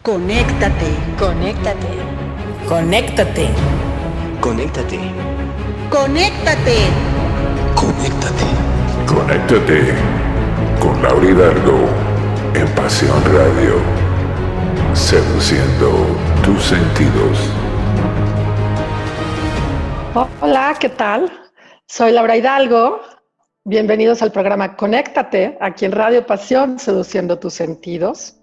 Conéctate. Conéctate. Conéctate. Conéctate. Conéctate. Conéctate. Conéctate con Laura Hidalgo en Pasión Radio, seduciendo tus sentidos. Hola, ¿qué tal? Soy Laura Hidalgo. Bienvenidos al programa Conéctate, aquí en Radio Pasión, seduciendo tus sentidos.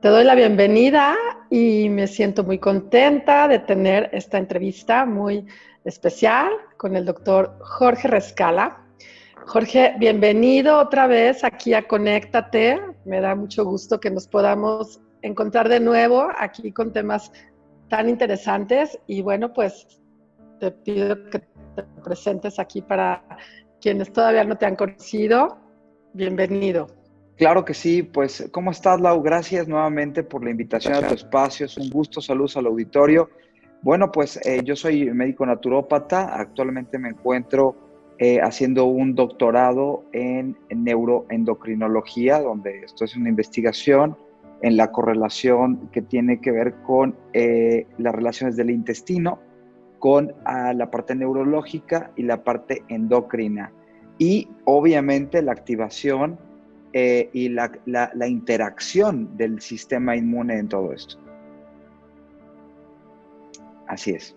Te doy la bienvenida y me siento muy contenta de tener esta entrevista muy especial con el doctor Jorge Rescala. Jorge, bienvenido otra vez aquí a Conéctate. Me da mucho gusto que nos podamos encontrar de nuevo aquí con temas tan interesantes. Y bueno, pues te pido que te presentes aquí para quienes todavía no te han conocido. Bienvenido. Claro que sí, pues ¿cómo estás, Lau? Gracias nuevamente por la invitación a tu espacio, es un gusto, saludos al auditorio. Bueno, pues yo soy médico naturópata, actualmente me encuentro haciendo un doctorado en neuroendocrinología, donde estoy haciendo una investigación en la correlación que tiene que ver con las relaciones del intestino, con la parte neurológica y la parte endocrina. Y obviamente la activación y la interacción del sistema inmune en todo esto. Así es.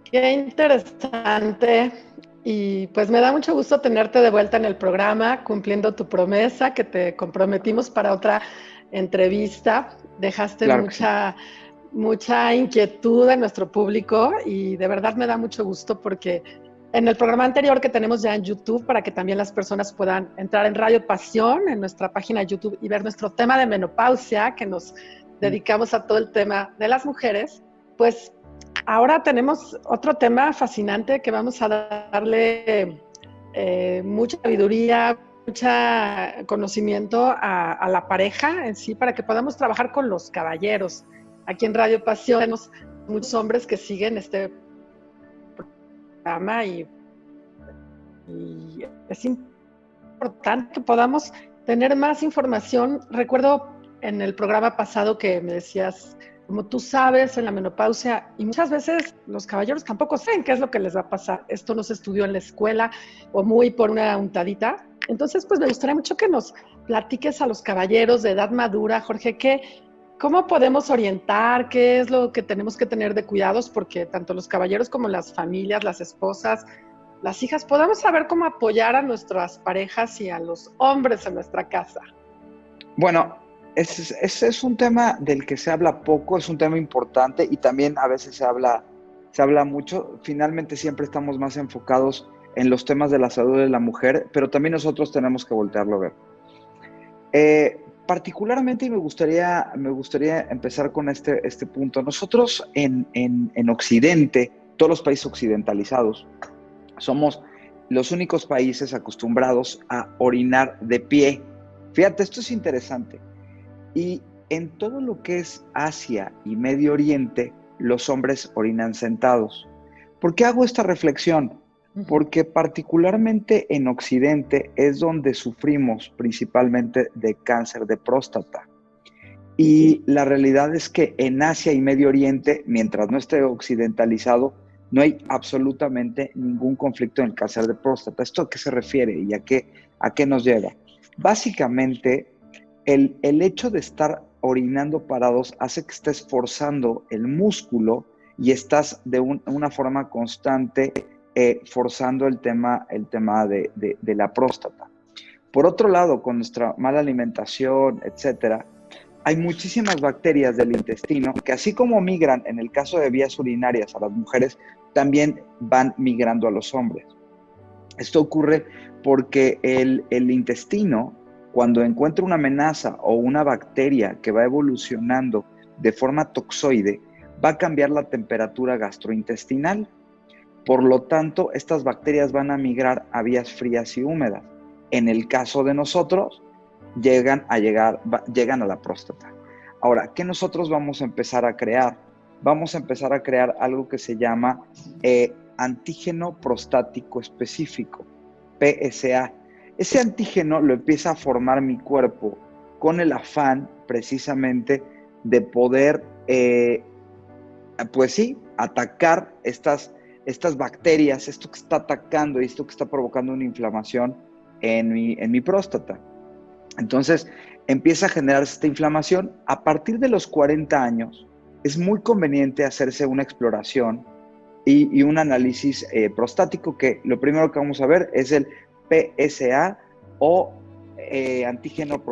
Qué interesante. Y pues me da mucho gusto tenerte de vuelta en el programa, cumpliendo tu promesa que te comprometimos para otra entrevista. Dejaste Claro mucha inquietud en nuestro público y de verdad me da mucho gusto porque en el programa anterior que tenemos ya en YouTube, para que también las personas puedan entrar en Radio Pasión, en nuestra página de YouTube, y ver nuestro tema de menopausia, que nos dedicamos a todo el tema de las mujeres, pues ahora tenemos otro tema fascinante que vamos a darle mucha sabiduría, mucho conocimiento a la pareja en sí, para que podamos trabajar con los caballeros. Aquí en Radio Pasión tenemos muchos hombres que siguen este programa y es importante que podamos tener más información. Recuerdo en el programa pasado que me decías, como tú sabes, en la menopausia, y muchas veces los caballeros tampoco saben qué es lo que les va a pasar. Esto no se estudió en la escuela o muy por una untadita. Entonces, pues me gustaría mucho que nos platiques a los caballeros de edad madura, Jorge, ¿cómo podemos orientar? ¿Qué es lo que tenemos que tener de cuidados? Porque tanto los caballeros como las familias, las esposas, las hijas, podamos saber cómo apoyar a nuestras parejas y a los hombres en nuestra casa. Bueno, ese es un tema del que se habla poco, es un tema importante y también a veces se habla mucho. Finalmente siempre estamos más enfocados en los temas de la salud de la mujer, pero también nosotros tenemos que voltearlo a ver. Particularmente, y me gustaría empezar con este punto. Nosotros en Occidente, todos los países occidentalizados, somos los únicos países acostumbrados a orinar de pie. Fíjate, esto es interesante. Y en todo lo que es Asia y Medio Oriente, los hombres orinan sentados. ¿Por qué hago esta reflexión? Porque particularmente en Occidente es donde sufrimos principalmente de cáncer de próstata. Y la realidad es que en Asia y Medio Oriente, mientras no esté occidentalizado, no hay absolutamente ningún conflicto en el cáncer de próstata. ¿Esto a qué se refiere y a qué nos lleva? Básicamente, el hecho de estar orinando parados hace que estés forzando el músculo y estás de una forma constante forzando el tema de la próstata. Por otro lado, con nuestra mala alimentación, etcétera, hay muchísimas bacterias del intestino que, así como migran en el caso de vías urinarias a las mujeres, también van migrando a los hombres. Esto ocurre porque el intestino, cuando encuentra una amenaza o una bacteria que va evolucionando de forma toxoide, va a cambiar la temperatura gastrointestinal. Por lo tanto, estas bacterias van a migrar a vías frías y húmedas. En el caso de nosotros, llegan a la próstata. Ahora, ¿qué nosotros vamos a empezar a crear? Vamos a empezar a crear algo que se llama antígeno prostático específico, PSA. Ese antígeno lo empieza a formar mi cuerpo con el afán precisamente de poder, pues sí, atacar estas bacterias, esto que está atacando y esto que está provocando una inflamación en mi próstata. Entonces, empieza a generarse esta inflamación. A partir de los 40 años, es muy conveniente hacerse una exploración y un análisis prostático, que lo primero que vamos a ver es el PSA o antígeno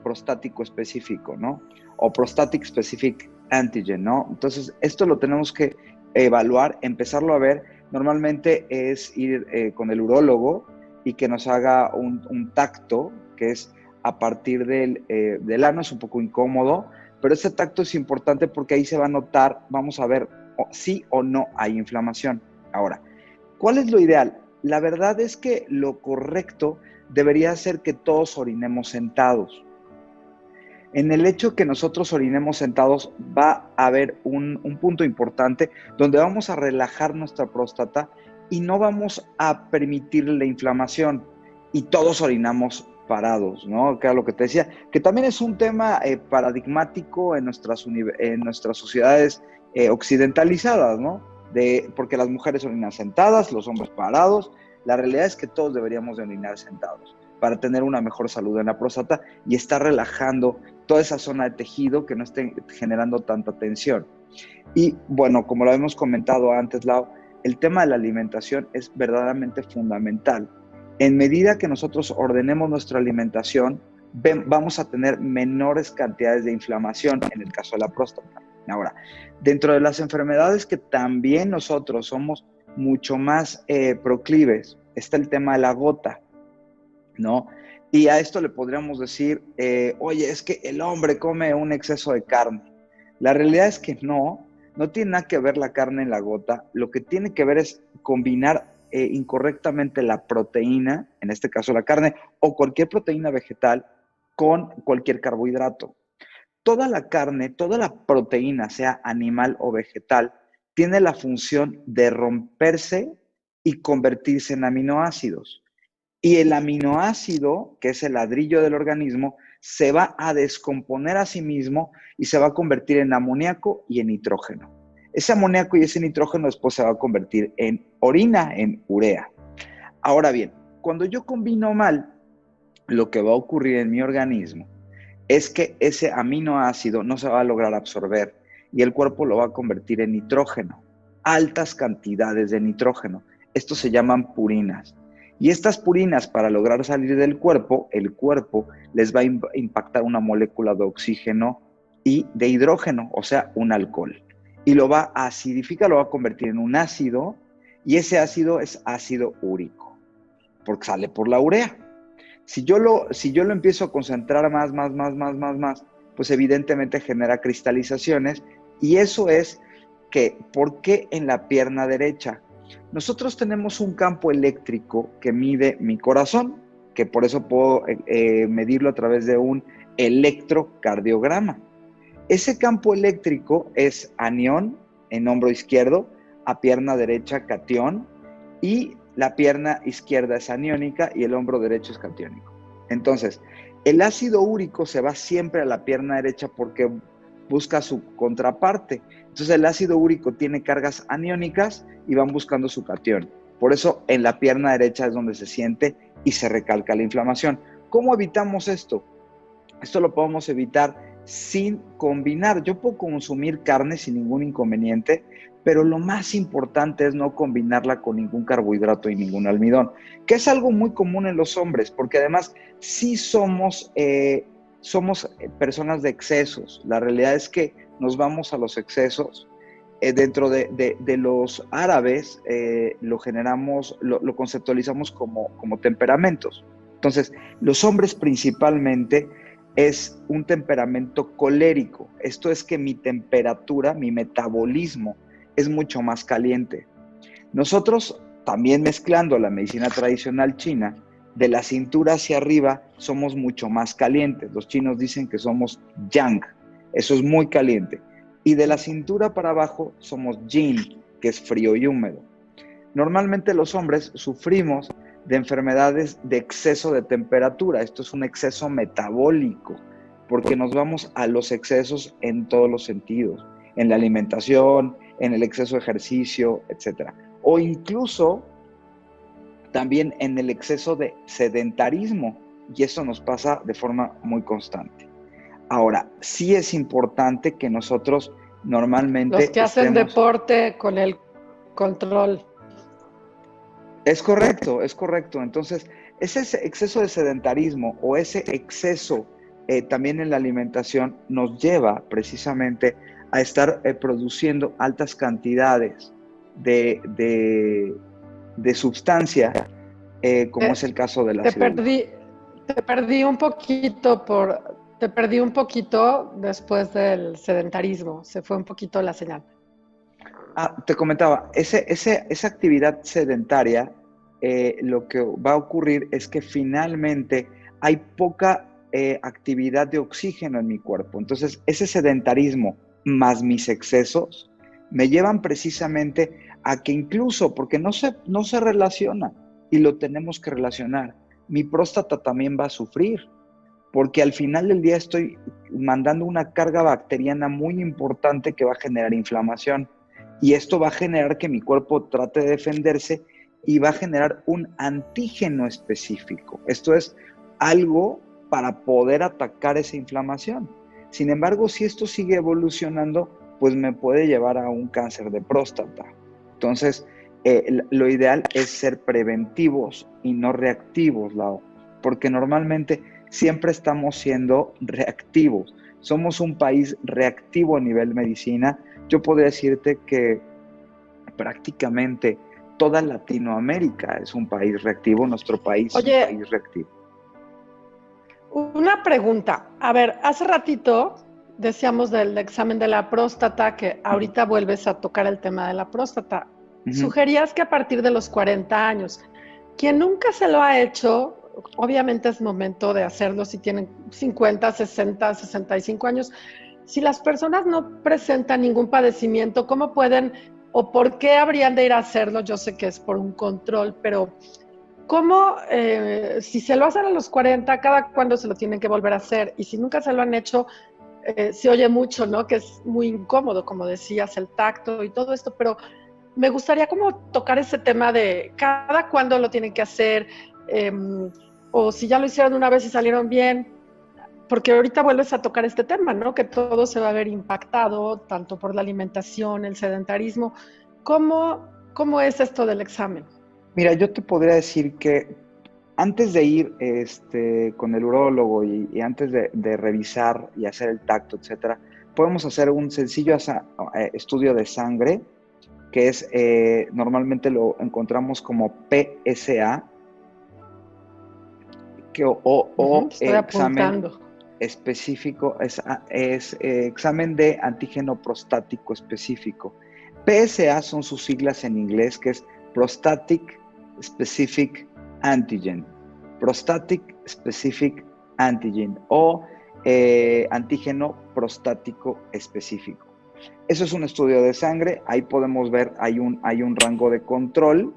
prostático específico, ¿no? O Prostatic Specific Antigen, ¿no? Entonces, esto lo tenemos que evaluar, empezarlo a ver. Normalmente es ir con el urólogo y que nos haga un tacto, que es a partir del ano. Es un poco incómodo, pero ese tacto es importante porque ahí se va a notar, vamos a ver sí o no hay inflamación. Ahora, ¿cuál es lo ideal? La verdad es que lo correcto debería ser que todos orinemos sentados. En el hecho que nosotros orinemos sentados va a haber un punto importante donde vamos a relajar nuestra próstata y no vamos a permitir la inflamación, y todos orinamos parados, ¿no? Que era lo que te decía, que también es un tema paradigmático en nuestras sociedades occidentalizadas, ¿no? Porque las mujeres orinan sentadas, los hombres parados. La realidad es que todos deberíamos de orinar sentados para tener una mejor salud en la próstata y estar relajando toda esa zona de tejido que no esté generando tanta tensión. Y bueno, como lo hemos comentado antes, Lau, el tema de la alimentación es verdaderamente fundamental. En medida que nosotros ordenemos nuestra alimentación, vamos a tener menores cantidades de inflamación en el caso de la próstata. Ahora, dentro de las enfermedades que también nosotros somos mucho más proclives, está el tema de la gota, ¿no? Y a esto le podríamos decir, oye, es que el hombre come un exceso de carne. La realidad es que no tiene nada que ver la carne en la gota. Lo que tiene que ver es combinar incorrectamente la proteína, en este caso la carne, o cualquier proteína vegetal con cualquier carbohidrato. Toda la carne, toda la proteína, sea animal o vegetal, tiene la función de romperse y convertirse en aminoácidos. Y el aminoácido, que es el ladrillo del organismo, se va a descomponer a sí mismo y se va a convertir en amoníaco y en nitrógeno. Ese amoníaco y ese nitrógeno después se va a convertir en orina, en urea. Ahora bien, cuando yo combino mal, lo que va a ocurrir en mi organismo es que ese aminoácido no se va a lograr absorber y el cuerpo lo va a convertir en nitrógeno, altas cantidades de nitrógeno. Estos se llaman purinas. Y estas purinas, para lograr salir del cuerpo, el cuerpo les va a impactar una molécula de oxígeno y de hidrógeno, o sea, un alcohol. Y lo va a acidificar, lo va a convertir en un ácido, y ese ácido es ácido úrico, porque sale por la urea. Si yo lo empiezo a concentrar más, pues evidentemente genera cristalizaciones, y eso es que, ¿por qué en la pierna derecha? Nosotros tenemos un campo eléctrico que mide mi corazón, que por eso puedo medirlo a través de un electrocardiograma. Ese campo eléctrico es anión en hombro izquierdo, a pierna derecha catión, y la pierna izquierda es aniónica y el hombro derecho es catiónico. Entonces, el ácido úrico se va siempre a la pierna derecha porque busca su contraparte. Entonces el ácido úrico tiene cargas aniónicas y van buscando su catión. Por eso en la pierna derecha es donde se siente y se recalca la inflamación. ¿Cómo evitamos esto? Esto lo podemos evitar sin combinar. Yo puedo consumir carne sin ningún inconveniente, pero lo más importante es no combinarla con ningún carbohidrato y ningún almidón, que es algo muy común en los hombres, porque además sí somos personas de excesos. La realidad es que nos vamos a los excesos. Dentro de los árabes lo conceptualizamos como temperamentos. Entonces, los hombres principalmente es un temperamento colérico. Esto es que mi temperatura, mi metabolismo es mucho más caliente. Nosotros, también mezclando la medicina tradicional china, de la cintura hacia arriba somos mucho más calientes. Los chinos dicen que somos yang, eso es muy caliente. Y de la cintura para abajo somos yin, que es frío y húmedo. Normalmente los hombres sufrimos de enfermedades de exceso de temperatura. Esto es un exceso metabólico, porque nos vamos a los excesos en todos los sentidos, en la alimentación, en el exceso de ejercicio, etc. O incluso también en el exceso de sedentarismo, y eso nos pasa de forma muy constante. Ahora, sí es importante que nosotros normalmente Los que hacen deporte con el control. Es correcto, es correcto. Entonces, ese exceso de sedentarismo o ese exceso también en la alimentación nos lleva precisamente a estar produciendo altas cantidades de sustancia, como es el caso de la Te perdí un poquito después del sedentarismo. Se fue un poquito la señal. Te comentaba, esa actividad sedentaria, lo que va a ocurrir es que finalmente hay poca actividad de oxígeno en mi cuerpo. Entonces, ese sedentarismo más mis excesos me llevan precisamente a que incluso, porque no se relaciona y lo tenemos que relacionar, mi próstata también va a sufrir, porque al final del día estoy mandando una carga bacteriana muy importante que va a generar inflamación. Y esto va a generar que mi cuerpo trate de defenderse y va a generar un antígeno específico. Esto es algo para poder atacar esa inflamación. Sin embargo, si esto sigue evolucionando, pues me puede llevar a un cáncer de próstata. Entonces, lo ideal es ser preventivos y no reactivos, Lau, porque normalmente siempre estamos siendo reactivos. Somos un país reactivo a nivel medicina. Yo podría decirte que prácticamente toda Latinoamérica es un país reactivo, nuestro país es un país reactivo. Una pregunta. A ver, hace ratito decíamos del examen de la próstata, que ahorita vuelves a tocar el tema de la próstata. Sugerías que a partir de los 40 años, quien nunca se lo ha hecho, obviamente es momento de hacerlo si tienen 50, 60, 65 años. Si las personas no presentan ningún padecimiento, ¿cómo pueden o por qué habrían de ir a hacerlo? Yo sé que es por un control, pero ¿cómo, si se lo hacen a los 40, cada cuándo se lo tienen que volver a hacer? Y si nunca se lo han hecho, se oye mucho, ¿no? Que es muy incómodo, como decías, el tacto y todo esto, pero me gustaría como tocar ese tema de cada cuándo lo tienen que hacer, o si ya lo hicieron una vez y salieron bien. Porque ahorita vuelves a tocar este tema, ¿no? Que todo se va a ver impactado, tanto por la alimentación, el sedentarismo. ¿Cómo es esto del examen? Mira, yo te podría decir que antes de ir con el urólogo y antes de revisar y hacer el tacto, etcétera, podemos hacer un sencillo estudio de sangre, que es, normalmente lo encontramos como PSA, estoy apuntando. Específico, es examen de antígeno prostático específico. PSA son sus siglas en inglés, que es Prostatic Specific Antigen. Prostatic Specific Antigen o antígeno prostático específico. Eso es un estudio de sangre. Ahí podemos ver, hay un rango de control,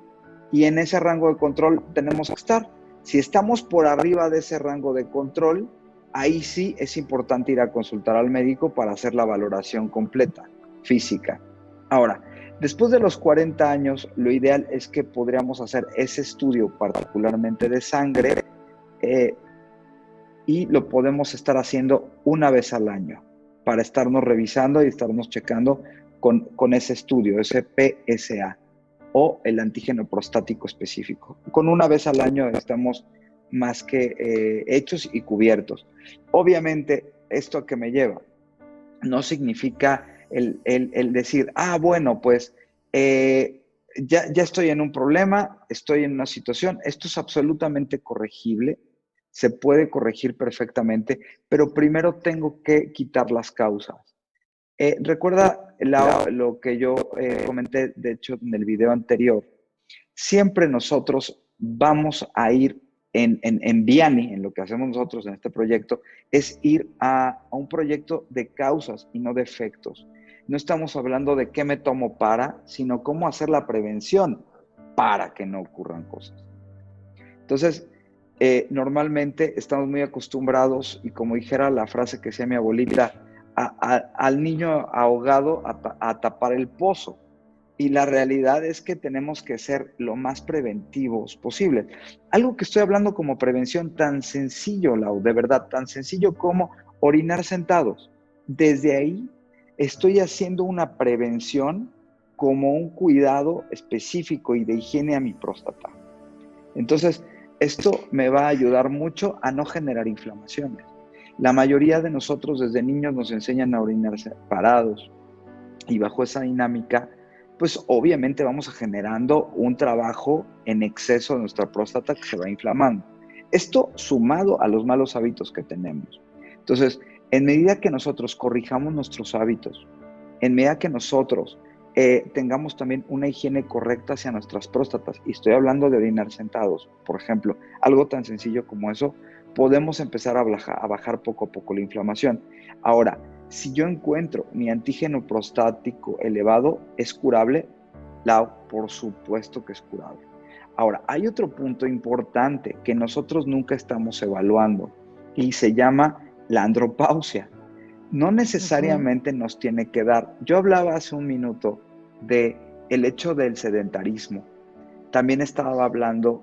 y en ese rango de control tenemos que estar. Si estamos por arriba de ese rango de control, ahí sí es importante ir a consultar al médico para hacer la valoración completa, física. Ahora, después de los 40 años, lo ideal es que podríamos hacer ese estudio particularmente de sangre, y lo podemos estar haciendo una vez al año para estarnos revisando y estarnos checando con ese estudio, ese PSA o el antígeno prostático específico. Con una vez al año estamos más que hechos y cubiertos. Obviamente, ¿esto a qué me lleva? No significa el decir, bueno, pues ya estoy en un problema, estoy en una situación. Esto es absolutamente corregible, se puede corregir perfectamente, pero primero tengo que quitar las causas. Recuerda lo que yo comenté, de hecho, en el video anterior. Siempre nosotros vamos a ir en Vianney, en lo que hacemos nosotros en este proyecto, es ir a un proyecto de causas y no de efectos. No estamos hablando de qué me tomo para, sino cómo hacer la prevención para que no ocurran cosas. Entonces, normalmente estamos muy acostumbrados, y como dijera la frase que decía mi abuelita, al niño ahogado a tapar el pozo. Y la realidad es que tenemos que ser lo más preventivos posible. Algo que estoy hablando como prevención tan sencillo, Lau, de verdad, tan sencillo como orinar sentados. Desde ahí estoy haciendo una prevención como un cuidado específico y de higiene a mi próstata. Entonces, esto me va a ayudar mucho a no generar inflamaciones. La mayoría de nosotros desde niños nos enseñan a orinarse parados, y bajo esa dinámica, pues obviamente vamos generando un trabajo en exceso de nuestra próstata que se va inflamando. Esto sumado a los malos hábitos que tenemos. Entonces, en medida que nosotros corrijamos nuestros hábitos, en medida que nosotros tengamos también una higiene correcta hacia nuestras próstatas, y estoy hablando de orinar sentados, por ejemplo, algo tan sencillo como eso, podemos empezar a bajar poco a poco la inflamación. Ahora, si yo encuentro mi antígeno prostático elevado, ¿es curable? Por supuesto que es curable. Ahora, hay otro punto importante que nosotros nunca estamos evaluando y se llama la andropausia. No necesariamente nos tiene que dar. Yo hablaba hace un minuto de el hecho del sedentarismo. También estaba hablando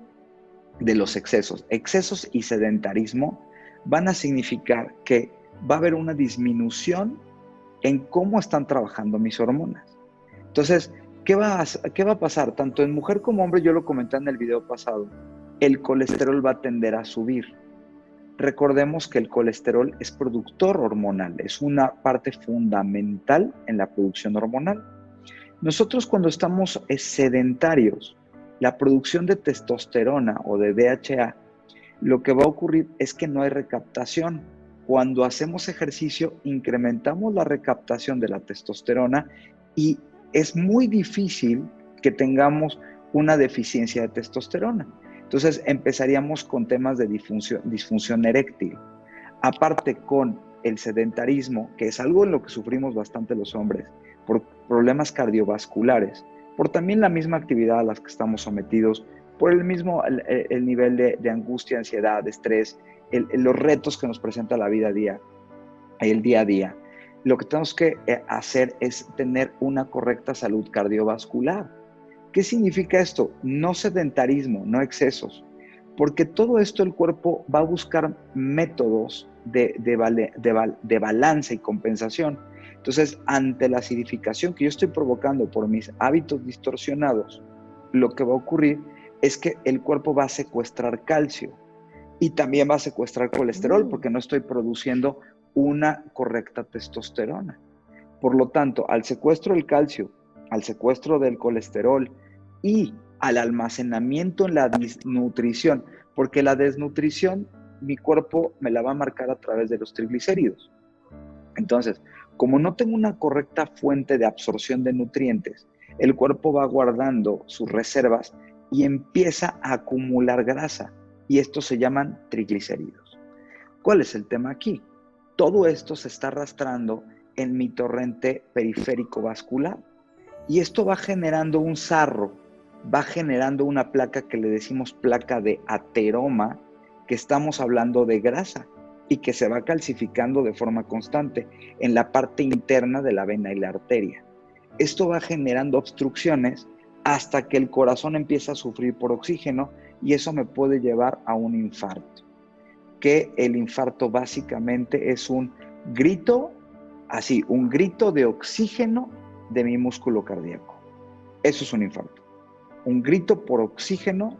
de los excesos. Excesos y sedentarismo van a significar que va a haber una disminución en cómo están trabajando mis hormonas. Entonces, ¿qué va a pasar? Tanto en mujer como hombre, yo lo comenté en el video pasado, el colesterol va a tender a subir. Recordemos que el colesterol es productor hormonal, es una parte fundamental en la producción hormonal. Nosotros cuando estamos sedentarios, la producción de testosterona o de DHA, lo que va a ocurrir es que no hay recaptación. Cuando hacemos ejercicio, incrementamos la recaptación de la testosterona y es muy difícil que tengamos una deficiencia de testosterona. Entonces empezaríamos con temas de disfunción eréctil. Aparte con el sedentarismo, que es algo en lo que sufrimos bastante los hombres, por problemas cardiovasculares, por también la misma actividad a las que estamos sometidos, por el mismo el nivel de angustia, ansiedad, estrés, los retos que nos presenta la vida el día a día. Lo que tenemos que hacer es tener una correcta salud cardiovascular. ¿Qué significa esto? No sedentarismo, no excesos, porque todo esto el cuerpo va a buscar métodos de balance y compensación. Entonces, ante la acidificación que yo estoy provocando por mis hábitos distorsionados, lo que va a ocurrir es que el cuerpo va a secuestrar calcio y también va a secuestrar colesterol porque no estoy produciendo una correcta testosterona. Por lo tanto, al secuestro del calcio, al secuestro del colesterol y al almacenamiento en la desnutrición, porque la desnutrición mi cuerpo me la va a marcar a través de los triglicéridos. Entonces, como no tengo una correcta fuente de absorción de nutrientes, el cuerpo va guardando sus reservas y empieza a acumular grasa, y estos se llaman triglicéridos. ¿Cuál es el tema aquí? Todo esto se está arrastrando en mi torrente periférico vascular, y esto va generando un sarro, va generando una placa que le decimos placa de ateroma, que estamos hablando de grasa, y que se va calcificando de forma constante en la parte interna de la vena y la arteria. Esto va generando obstrucciones hasta que el corazón empieza a sufrir por oxígeno y eso me puede llevar a un infarto. Que el infarto básicamente es un grito, así, un grito de oxígeno de mi músculo cardíaco. Eso es un infarto. Un grito por oxígeno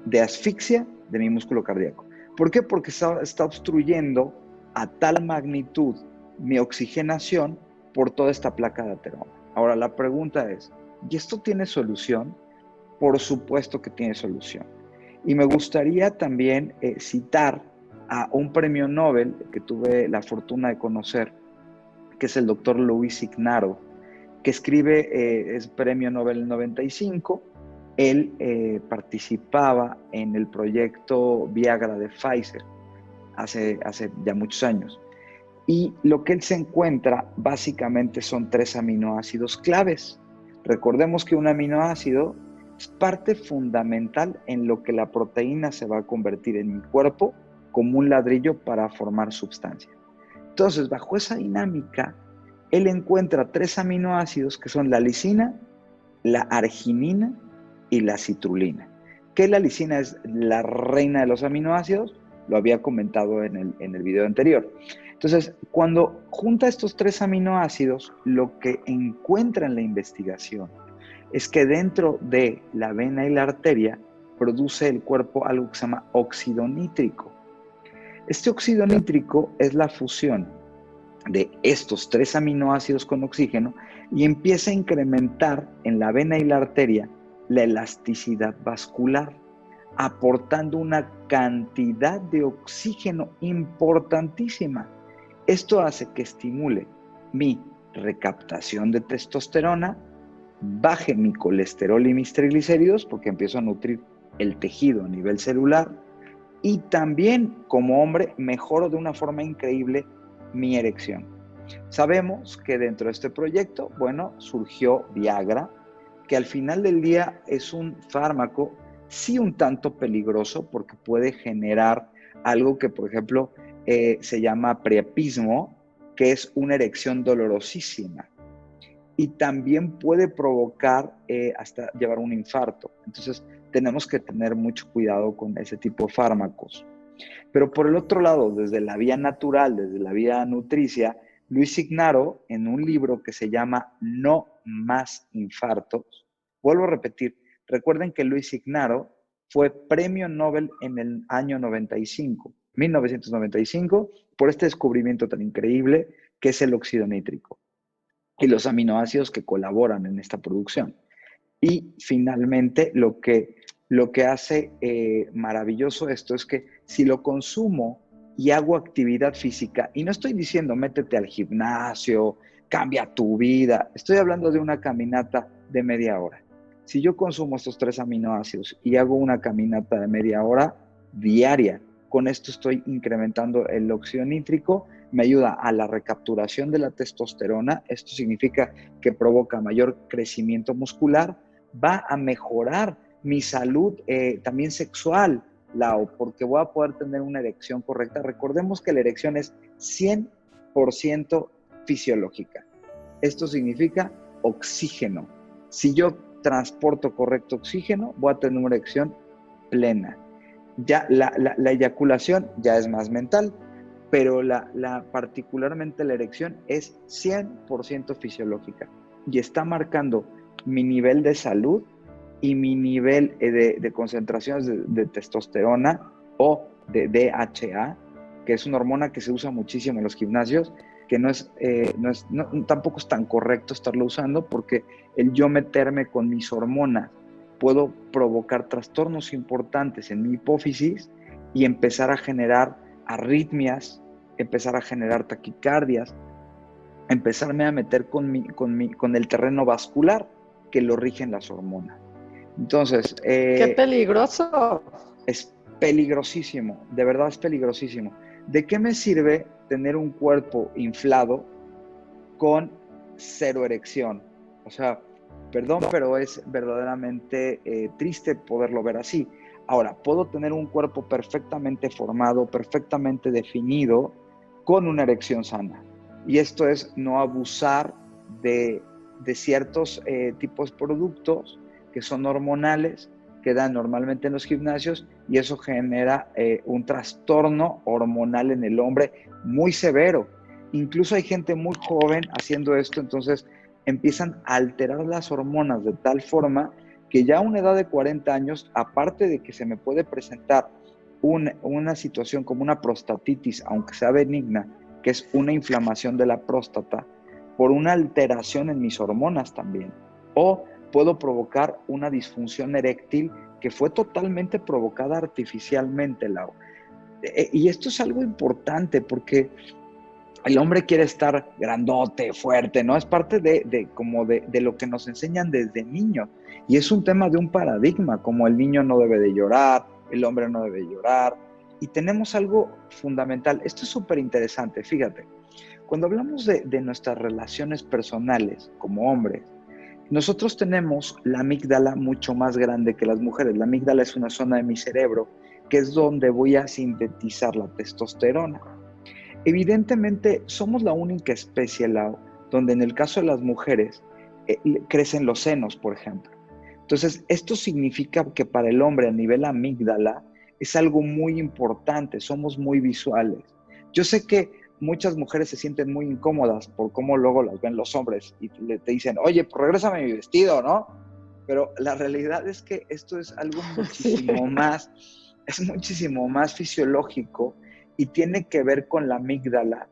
de asfixia de mi músculo cardíaco. ¿Por qué? Porque está obstruyendo a tal magnitud mi oxigenación por toda esta placa de ateroma. Ahora la pregunta es, ¿y esto tiene solución? Por supuesto que tiene solución. Y me gustaría también citar a un premio Nobel que tuve la fortuna de conocer, que es el doctor Luis Ignarro, que escribe, es premio Nobel en 95. Él participaba en el proyecto Viagra de Pfizer hace ya muchos años. Y lo que él se encuentra básicamente son 3 aminoácidos claves. Recordemos que un aminoácido es parte fundamental en lo que la proteína se va a convertir en mi cuerpo como un ladrillo para formar sustancia. Entonces, bajo esa dinámica, él encuentra 3 aminoácidos que son la lisina, la arginina y la citrulina. Que la lisina es la reina de los aminoácidos, lo había comentado en el video anterior. Entonces, cuando junta estos 3 aminoácidos, lo que encuentra en la investigación es que dentro de la vena y la arteria produce el cuerpo algo que se llama óxido nítrico. Este óxido nítrico es la fusión de estos 3 aminoácidos con oxígeno y empieza a incrementar en la vena y la arteria la elasticidad vascular, aportando una cantidad de oxígeno importantísima. Esto hace que estimule mi recaptación de testosterona, baje mi colesterol y mis triglicéridos porque empiezo a nutrir el tejido a nivel celular y también como hombre mejoro de una forma increíble mi erección. Sabemos que dentro de este proyecto, bueno, surgió Viagra, que al final del día es un fármaco sí un tanto peligroso porque puede generar algo que, por ejemplo, se llama priapismo, que es una erección dolorosísima. Y también puede provocar hasta llevar un infarto. Entonces, tenemos que tener mucho cuidado con ese tipo de fármacos. Pero por el otro lado, desde la vía natural, desde la vía nutricia, Luis Ignarro, en un libro que se llama No más infartos, vuelvo a repetir, recuerden que Luis Ignarro fue premio Nobel en el año 1995, por este descubrimiento tan increíble que es el óxido nítrico y los aminoácidos que colaboran en esta producción. Y finalmente, lo que hace maravilloso esto es que si lo consumo y hago actividad física, y no estoy diciendo métete al gimnasio, cambia tu vida, estoy hablando de una caminata de media hora. Si yo consumo estos 3 aminoácidos y hago una caminata de media hora diaria, con esto estoy incrementando el óxido nítrico, me ayuda a la recapturación de la testosterona, esto significa que provoca mayor crecimiento muscular, va a mejorar mi salud también sexual, Lau, porque voy a poder tener una erección correcta. Recordemos que la erección es 100% fisiológica. Esto significa oxígeno. Si yo transporto correcto oxígeno, voy a tener una erección plena. Ya la eyaculación ya es más mental, pero particularmente la erección es 100% fisiológica y está marcando mi nivel de salud y mi nivel de concentraciones de testosterona o de DHA, que es una hormona que se usa muchísimo en los gimnasios, que tampoco es tan correcto estarlo usando porque el yo meterme con mis hormonas puedo provocar trastornos importantes en mi hipófisis y empezar a generar arritmias, empezar a generar taquicardias, empezarme a meter con el terreno vascular que lo rigen las hormonas. Entonces, ¡qué peligroso! Es peligrosísimo, de verdad es peligrosísimo. ¿De qué me sirve tener un cuerpo inflado con 0 erección? O sea, perdón, pero es verdaderamente triste poderlo ver así. Ahora, puedo tener un cuerpo perfectamente formado, perfectamente definido, con una erección sana. Y esto es no abusar de ciertos tipos de productos que son hormonales, que dan normalmente en los gimnasios, y eso genera un trastorno hormonal en el hombre muy severo. Incluso hay gente muy joven haciendo esto, entonces empiezan a alterar las hormonas de tal forma que ya a una edad de 40 años, aparte de que se me puede presentar una situación como una prostatitis, aunque sea benigna, que es una inflamación de la próstata, por una alteración en mis hormonas también. O puedo provocar una disfunción eréctil que fue totalmente provocada artificialmente, Lau. Y esto es algo importante porque el hombre quiere estar grandote, fuerte, ¿no? Es parte de lo que nos enseñan desde niños. Y es un tema de un paradigma, como el niño no debe de llorar, el hombre no debe llorar. Y tenemos algo fundamental. Esto es súper interesante, fíjate. Cuando hablamos de nuestras relaciones personales como hombres, Nosotros tenemos la amígdala mucho más grande que las mujeres. La amígdala es una zona de mi cerebro que es donde voy a sintetizar la testosterona. Evidentemente, somos la única especie, Lau, donde en el caso de las mujeres crecen los senos, por ejemplo. Entonces, esto significa que para el hombre a nivel amígdala es algo muy importante, somos muy visuales. Yo sé que muchas mujeres se sienten muy incómodas por cómo luego las ven los hombres y te dicen, oye, pues regrésame mi vestido, ¿no? Pero la realidad es que esto es algo muchísimo más, es muchísimo más fisiológico y tiene que ver con la amígdala.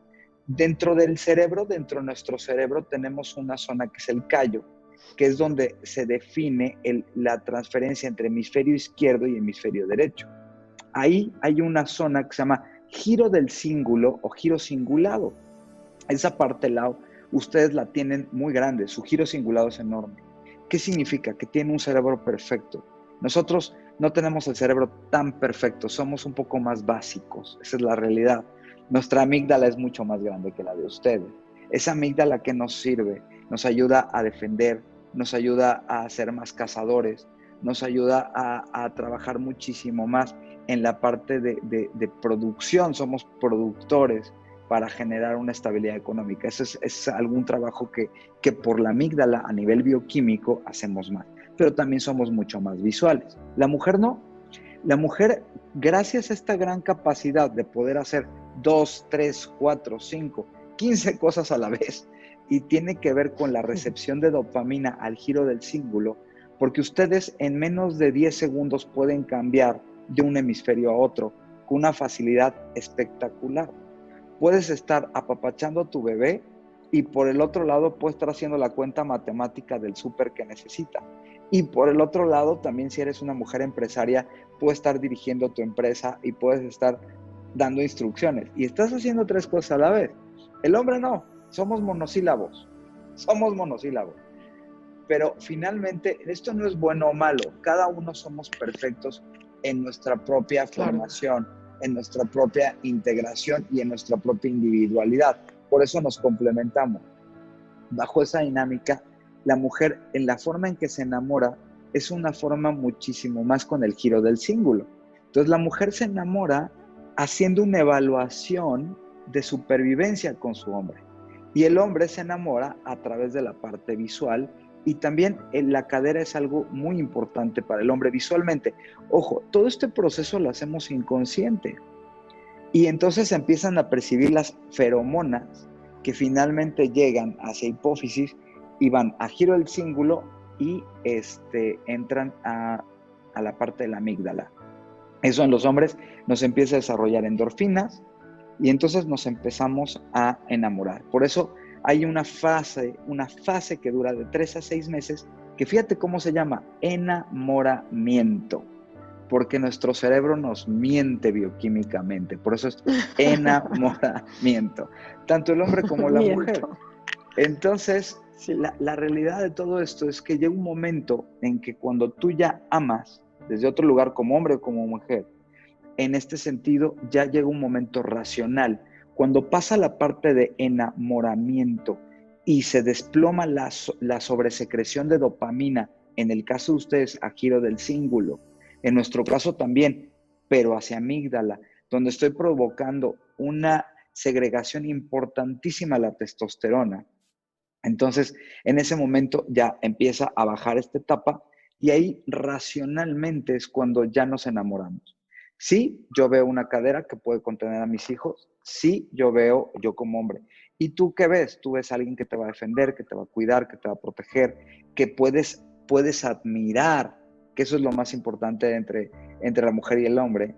Dentro del cerebro, dentro de nuestro cerebro, tenemos una zona que es el callo, que es donde se define la transferencia entre hemisferio izquierdo y hemisferio derecho. Ahí hay una zona que se llama giro del cíngulo o giro cingulado. Esa parte del lado, ustedes la tienen muy grande, su giro cingulado es enorme. ¿Qué significa? Que tiene un cerebro perfecto. Nosotros no tenemos el cerebro tan perfecto, somos un poco más básicos, esa es la realidad. Nuestra amígdala es mucho más grande que la de ustedes. Esa amígdala que nos sirve, nos ayuda a defender, nos ayuda a ser más cazadores, nos ayuda a trabajar muchísimo más en la parte de producción, somos productores para generar una estabilidad económica. Ese es algún trabajo que por la amígdala a nivel bioquímico hacemos más, pero también somos mucho más visuales. La mujer no. La mujer, gracias a esta gran capacidad de poder hacer 2, 3, 4, 5, 15 cosas a la vez, y tiene que ver con la recepción de dopamina al giro del cíngulo, porque ustedes en menos de 10 segundos pueden cambiar de un hemisferio a otro con una facilidad espectacular. Puedes estar apapachando a tu bebé y por el otro lado puedes estar haciendo la cuenta matemática del súper que necesita. Y por el otro lado también, si eres una mujer empresaria, puedes estar dirigiendo tu empresa y puedes estar dando instrucciones. Y estás haciendo 3 cosas a la vez. El hombre no, somos monosílabos. Pero finalmente esto no es bueno o malo. Cada uno somos perfectos en nuestra propia formación, en nuestra propia integración y en nuestra propia individualidad. Por eso nos complementamos. Bajo esa dinámica, la mujer, en la forma en que se enamora, es una forma muchísimo más con el giro del cíngulo. Entonces la mujer se enamora haciendo una evaluación de supervivencia con su hombre. Y el hombre se enamora a través de la parte visual. Y también la cadera es algo muy importante para el hombre visualmente. Ojo, todo este proceso lo hacemos inconsciente. Y entonces empiezan a percibir las feromonas que finalmente llegan hacia hipófisis y van a giro del cíngulo y entran a la parte de la amígdala. Eso en los hombres nos empieza a desarrollar endorfinas y entonces nos empezamos a enamorar. Por eso hay una fase que dura de 3 a 6 meses, que fíjate cómo se llama, enamoramiento, porque nuestro cerebro nos miente bioquímicamente, por eso es enamoramiento, tanto el hombre como la mujer. Entonces, la realidad de todo esto es que llega un momento en que cuando tú ya amas, desde otro lugar como hombre o como mujer, en este sentido ya llega un momento racional. Cuando pasa la parte de enamoramiento y se desploma la sobresecreción de dopamina, en el caso de ustedes a giro del cíngulo, en nuestro caso también, pero hacia amígdala, donde estoy provocando una segregación importantísima de la testosterona. Entonces, en ese momento ya empieza a bajar esta etapa y ahí racionalmente es cuando ya nos enamoramos. Sí, yo veo una cadera que puede contener a mis hijos. Sí, yo como hombre. ¿Y tú qué ves? Tú ves a alguien que te va a defender, que te va a cuidar, que te va a proteger, que puedes admirar, que eso es lo más importante entre la mujer y el hombre.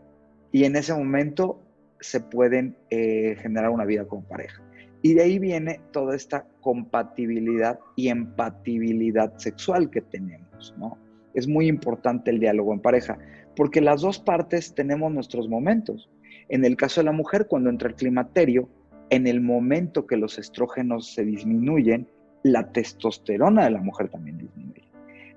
Y en ese momento se pueden generar una vida como pareja. Y de ahí viene toda esta compatibilidad y empatibilidad sexual que tenemos, ¿no? Es muy importante el diálogo en pareja, porque las dos partes tenemos nuestros momentos. En el caso de la mujer, cuando entra el climaterio, en el momento que los estrógenos se disminuyen, la testosterona de la mujer también disminuye.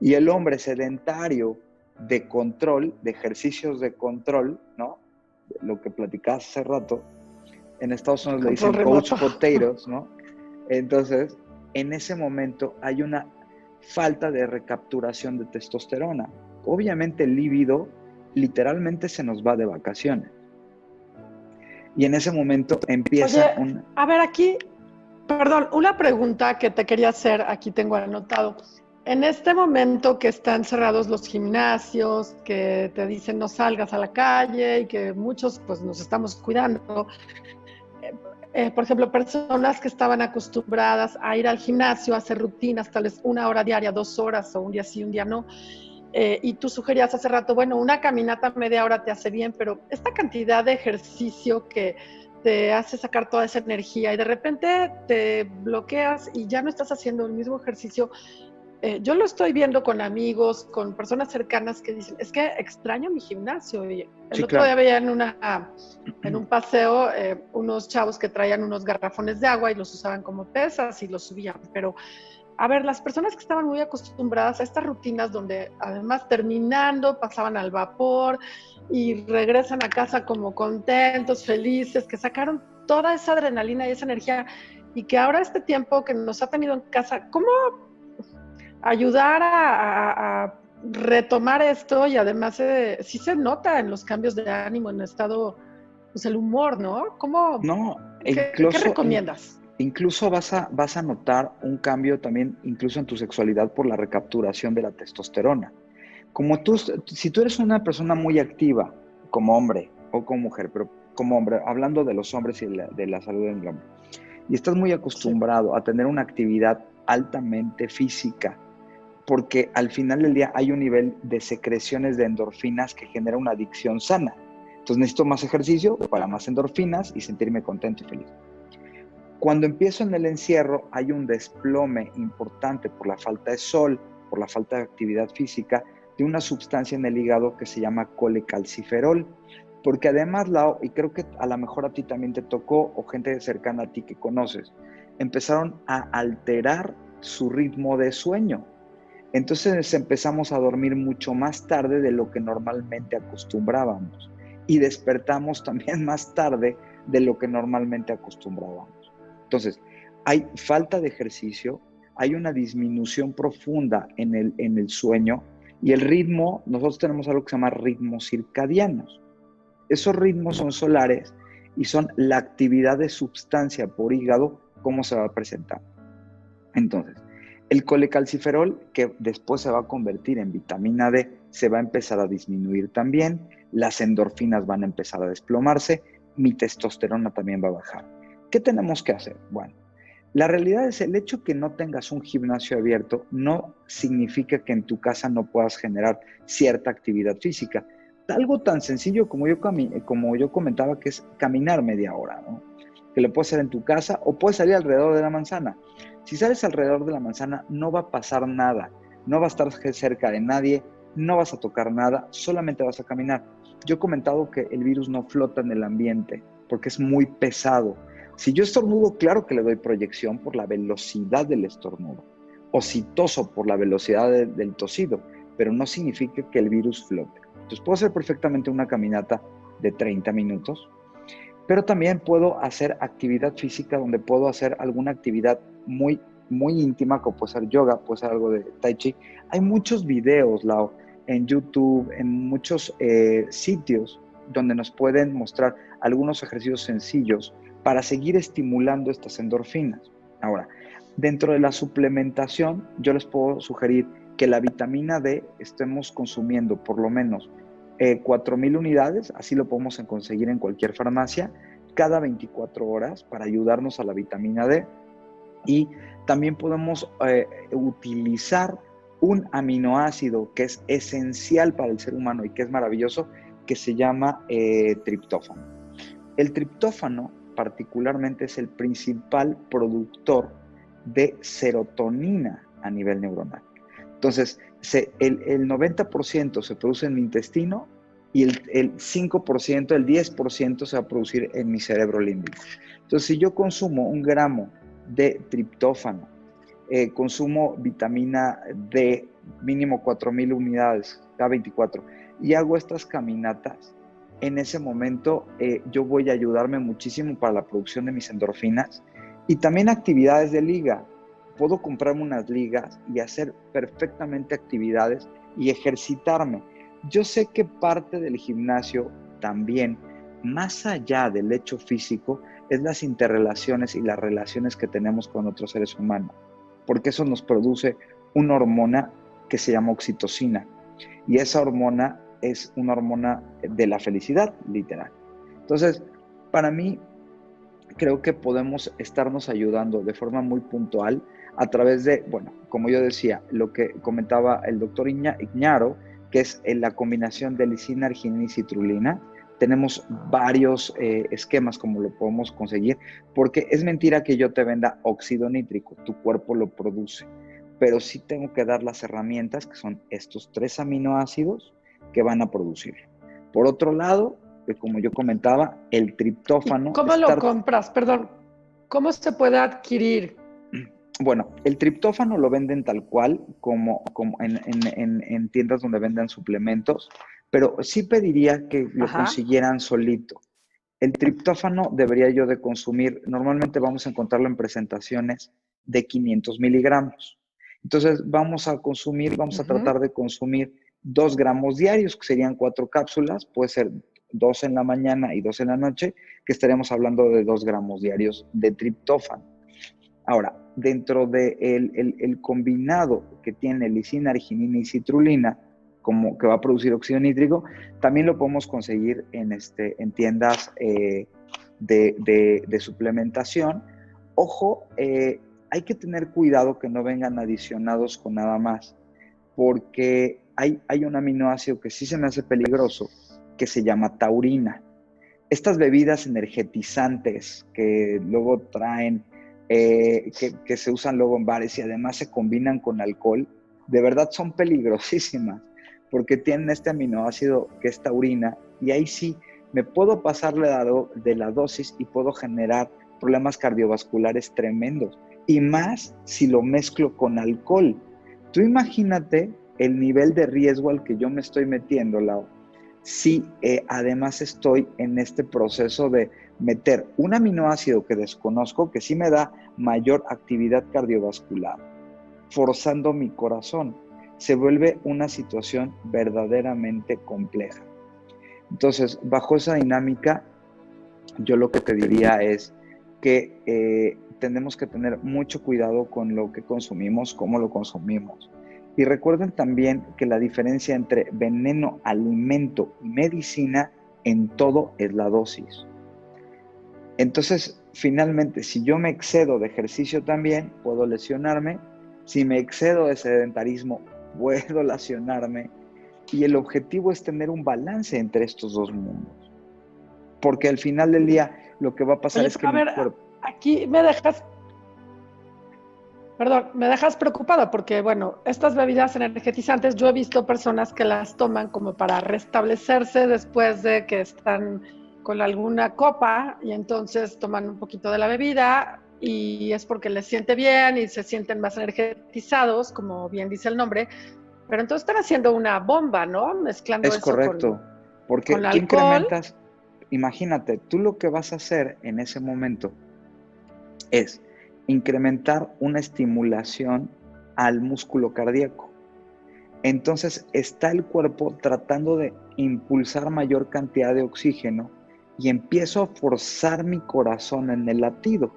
Y el hombre sedentario de control, de ejercicios de control, ¿no? Lo que platicabas hace rato, en Estados Unidos le dicen coach potatoes, ¿no? Entonces, en ese momento hay una falta de recapturación de testosterona. Obviamente el líbido literalmente se nos va de vacaciones. Y en ese momento empieza a ver, aquí, perdón, una pregunta que te quería hacer, aquí tengo anotado. En este momento que están cerrados los gimnasios, que te dicen no salgas a la calle y que muchos pues nos estamos cuidando, por ejemplo, personas que estaban acostumbradas a ir al gimnasio, a hacer rutinas, tal vez 1 hora diaria, 2 horas, o un día sí, un día no, y tú sugerías hace rato, bueno, una caminata media hora te hace bien, pero esta cantidad de ejercicio que te hace sacar toda esa energía y de repente te bloqueas y ya no estás haciendo el mismo ejercicio. Yo lo estoy viendo con amigos, con personas cercanas que dicen, es que extraño mi gimnasio. Y el otro día veía en un paseo unos chavos que traían unos garrafones de agua y los usaban como pesas y los subían. Pero, a ver, las personas que estaban muy acostumbradas a estas rutinas donde además terminando pasaban al vapor y regresan a casa como contentos, felices, que sacaron toda esa adrenalina y esa energía y que ahora este tiempo que nos ha tenido en casa, ¿cómo ayudar a retomar esto? Y además sí se nota en los cambios de ánimo, en el estado, pues el humor, ¿no? ¿Cómo? No, ¿Qué recomiendas? Incluso vas a notar un cambio también, incluso en tu sexualidad por la recapturación de la testosterona. Si tú eres una persona muy activa, como hombre o como mujer, pero como hombre, hablando de los hombres y de la salud del hombre, y estás muy acostumbrado a tener una actividad altamente física, porque al final del día hay un nivel de secreciones de endorfinas que genera una adicción sana. Entonces necesito más ejercicio para más endorfinas y sentirme contento y feliz. Cuando empiezo en el encierro hay un desplome importante por la falta de sol, por la falta de actividad física, de una sustancia en el hígado que se llama colecalciferol. Porque además, Lau, y creo que a lo mejor a ti también te tocó, o gente cercana a ti que conoces, empezaron a alterar su ritmo de sueño. Entonces empezamos a dormir mucho más tarde de lo que normalmente acostumbrábamos y despertamos también más tarde de lo que normalmente acostumbrábamos. Entonces, hay falta de ejercicio, hay una disminución profunda en el sueño y el ritmo, nosotros tenemos algo que se llama ritmos circadianos. Esos ritmos son solares y son la actividad de sustancia por hígado, cómo se va a presentar. Entonces, el colecalciferol, que después se va a convertir en vitamina D, se va a empezar a disminuir también, las endorfinas van a empezar a desplomarse, mi testosterona también va a bajar. ¿Qué tenemos que hacer? Bueno, la realidad es el hecho que no tengas un gimnasio abierto no significa que en tu casa no puedas generar cierta actividad física. Algo tan sencillo como yo comentaba, que es caminar media hora, ¿no? Que lo puedes hacer en tu casa o puedes salir alrededor de la manzana. Si sales alrededor de la manzana no va a pasar nada, no va a estar cerca de nadie, no vas a tocar nada, solamente vas a caminar. Yo he comentado que el virus no flota en el ambiente porque es muy pesado. Si yo estornudo, claro que le doy proyección por la velocidad del estornudo, o si toso por la velocidad del tosido, pero no significa que el virus flote. Entonces puedo hacer perfectamente una caminata de 30 minutos, pero también puedo hacer actividad física donde puedo hacer alguna actividad muy, muy íntima, como puede ser yoga, puede ser algo de tai chi. Hay muchos videos, Lau, en YouTube, en muchos sitios donde nos pueden mostrar algunos ejercicios sencillos para seguir estimulando estas endorfinas. Ahora, dentro de la suplementación, yo les puedo sugerir que la vitamina D estemos consumiendo por lo menos 4,000 unidades, así lo podemos conseguir en cualquier farmacia, cada 24 horas para ayudarnos a la vitamina D. Y también podemos utilizar un aminoácido que es esencial para el ser humano y que es maravilloso, que se llama triptófano. El triptófano particularmente es el principal productor de serotonina a nivel neuronal. Entonces, el 90% se produce en mi intestino y el 5%, el 10% se va a producir en mi cerebro límbico. Entonces, si yo consumo 1 gramo de triptófano, consumo vitamina D, mínimo 4,000 unidades cada 24, y hago estas caminatas, en ese momento yo voy a ayudarme muchísimo para la producción de mis endorfinas y también actividades de liga. puedo comprarme unas ligas y hacer perfectamente actividades y ejercitarme. Yo sé que parte del gimnasio también, más allá del hecho físico, es las interrelaciones y las relaciones que tenemos con otros seres humanos, porque eso nos produce una hormona que se llama oxitocina, y esa hormona es una hormona de la felicidad, literal. Entonces, para mí, creo que podemos estarnos ayudando de forma muy puntual a través de, bueno, como yo decía, lo que comentaba el doctor Iñaro, que es la combinación de lisina, arginina y citrulina. Tenemos varios esquemas como lo podemos conseguir, porque es mentira que yo te venda óxido nítrico, tu cuerpo lo produce, pero sí tengo que dar las herramientas, que son estos 3 aminoácidos que van a producir. Por otro lado, como yo comentaba, el triptófano. ¿Cómo lo compras? Perdón, ¿cómo se puede adquirir? Bueno, el triptófano lo venden tal cual como en tiendas donde venden suplementos, pero sí pediría que lo consiguieran solito. El triptófano debería yo de consumir, normalmente vamos a encontrarlo en presentaciones de 500 miligramos. Entonces vamos a tratar de consumir 2 gramos diarios, que serían 4 cápsulas, puede ser 2 en la mañana y 2 en la noche, que estaremos hablando de 2 gramos diarios de triptófano. Ahora, dentro del combinado que tiene lisina, arginina y citrulina, como que va a producir óxido nítrico, también lo podemos conseguir en tiendas de suplementación. Ojo, hay que tener cuidado que no vengan adicionados con nada más, porque hay un aminoácido que sí se me hace peligroso, que se llama taurina. Estas bebidas energetizantes que luego traen, que se usan luego en bares y además se combinan con alcohol, de verdad son peligrosísimas, porque tienen este aminoácido que es taurina, y ahí sí me puedo pasar de la dosis y puedo generar problemas cardiovasculares tremendos, y más si lo mezclo con alcohol. Tú imagínate el nivel de riesgo al que yo me estoy metiendo, Lau, si además estoy en este proceso de meter un aminoácido que desconozco, que sí me da mayor actividad cardiovascular, forzando mi corazón. Se vuelve una situación verdaderamente compleja. Entonces, bajo esa dinámica, yo lo que te diría es que tenemos que tener mucho cuidado con lo que consumimos, cómo lo consumimos. Y recuerden también que la diferencia entre veneno, alimento y medicina en todo es la dosis. Entonces, finalmente, si yo me excedo de ejercicio también, puedo lesionarme. Si me excedo de sedentarismo, puedo lesionarme. Y el objetivo es tener un balance entre estos dos mundos. Porque al final del día, lo que va a pasar es que mi cuerpo... Aquí me dejas preocupada porque, bueno, estas bebidas energetizantes, yo he visto personas que las toman como para restablecerse después de que están con alguna copa, y entonces toman un poquito de la bebida y es porque les siente bien y se sienten más energetizados, como bien dice el nombre, pero entonces están haciendo una bomba, ¿no? Mezclando eso correcto, porque con tú alcohol. Incrementas, imagínate, tú lo que vas a hacer en ese momento es incrementar una estimulación al músculo cardíaco. Entonces está el cuerpo tratando de impulsar mayor cantidad de oxígeno y empiezo a forzar mi corazón en el latido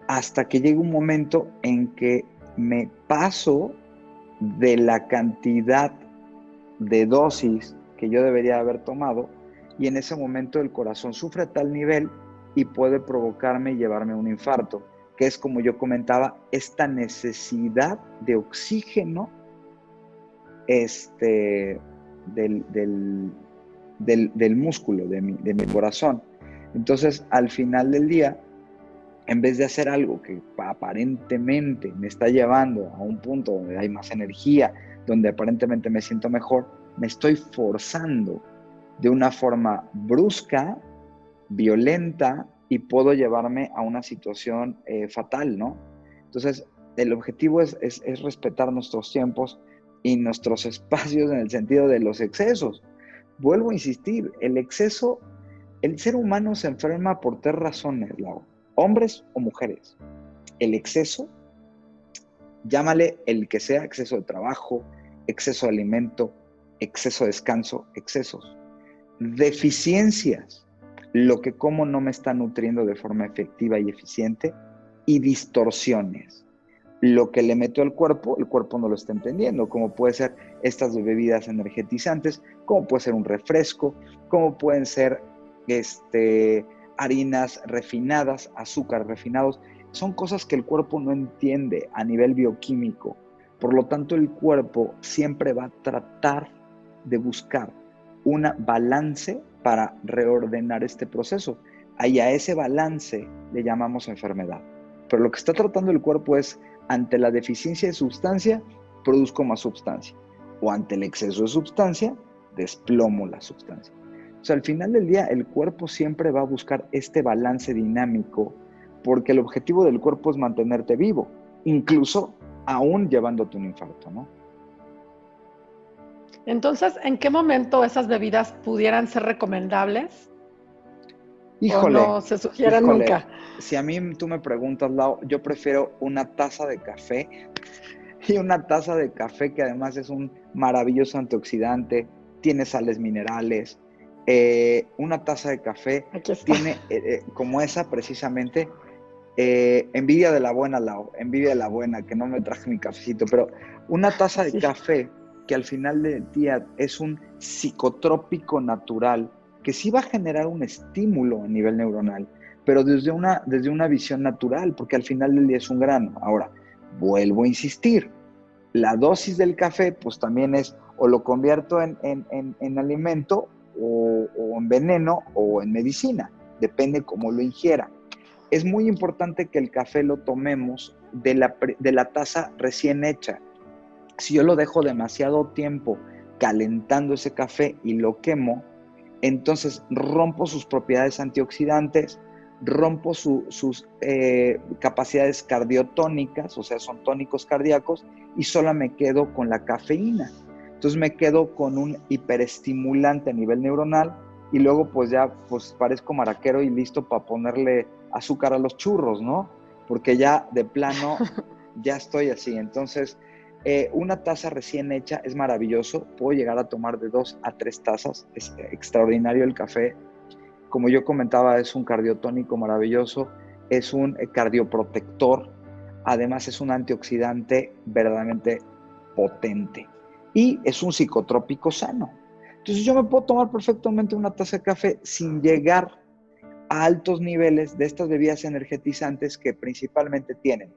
hasta que llega un momento en que me paso de la cantidad de dosis que yo debería haber tomado, y en ese momento el corazón sufre a tal nivel y puede provocarme y llevarme a un infarto, que es, como yo comentaba, esta necesidad de oxígeno del músculo, de mi corazón. Entonces, al final del día, en vez de hacer algo que aparentemente me está llevando a un punto donde hay más energía, donde aparentemente me siento mejor, me estoy forzando de una forma brusca, violenta, y puedo llevarme a una situación fatal, ¿no? Entonces, el objetivo es respetar nuestros tiempos y nuestros espacios en el sentido de los excesos. Vuelvo a insistir, el exceso, el ser humano se enferma por 3 razones, Lau, hombres o mujeres. El exceso, Llámale el que sea, exceso de trabajo, exceso de alimento, exceso de descanso, excesos. Deficiencias, lo que como no me está nutriendo de forma efectiva y eficiente, y distorsiones. Lo que le meto al cuerpo, el cuerpo no lo está entendiendo, como puede ser estas bebidas energetizantes, como puede ser un refresco, como pueden ser harinas refinadas, azúcar refinados. Son cosas que el cuerpo no entiende a nivel bioquímico. Por lo tanto, el cuerpo siempre va a tratar de buscar un balance para reordenar este proceso. Y a ese balance le llamamos enfermedad. Pero lo que está tratando el cuerpo es, ante la deficiencia de sustancia, produzco más sustancia. O ante el exceso de sustancia, desplomo la sustancia. O sea, al final del día, el cuerpo siempre va a buscar este balance dinámico, porque el objetivo del cuerpo es mantenerte vivo, incluso aún llevándote un infarto, ¿no? Entonces, ¿en qué momento esas bebidas pudieran ser recomendables? Híjole, ¿O no se sugieren nunca? Si a mí tú me preguntas, Lau, yo prefiero una taza de café, y una taza de café que además es un maravilloso antioxidante, tiene sales minerales. Una taza de café tiene, como esa precisamente, envidia de la buena, Lau, envidia de la buena, que no me traje mi cafecito, pero una taza de café que al final del día es un psicotrópico natural, que sí va a generar un estímulo a nivel neuronal, pero desde una visión natural, porque al final del día es un grano. Ahora, vuelvo a insistir, la dosis del café pues también es, o lo convierto en alimento, o en veneno, o en medicina, depende cómo lo ingiera. Es muy importante que el café lo tomemos de la taza recién hecha. Si yo lo dejo demasiado tiempo calentando ese café y lo quemo, entonces rompo sus propiedades antioxidantes, rompo sus capacidades cardiotónicas, o sea, son tónicos cardíacos, y solo me quedo con la cafeína. Entonces me quedo con un hiperestimulante a nivel neuronal, y luego pues ya pues parezco maraquero y listo para ponerle azúcar a los churros, ¿no? Porque ya de plano ya estoy así. Entonces, una taza recién hecha es maravilloso. Puedo llegar a tomar de 2 a 3 tazas. Es extraordinario el café. Como yo comentaba, es un cardiotónico maravilloso, es un cardioprotector, además es un antioxidante verdaderamente potente y es un psicotrópico sano. Entonces yo me puedo tomar perfectamente una taza de café sin llegar a altos niveles de estas bebidas energetizantes que principalmente tienen.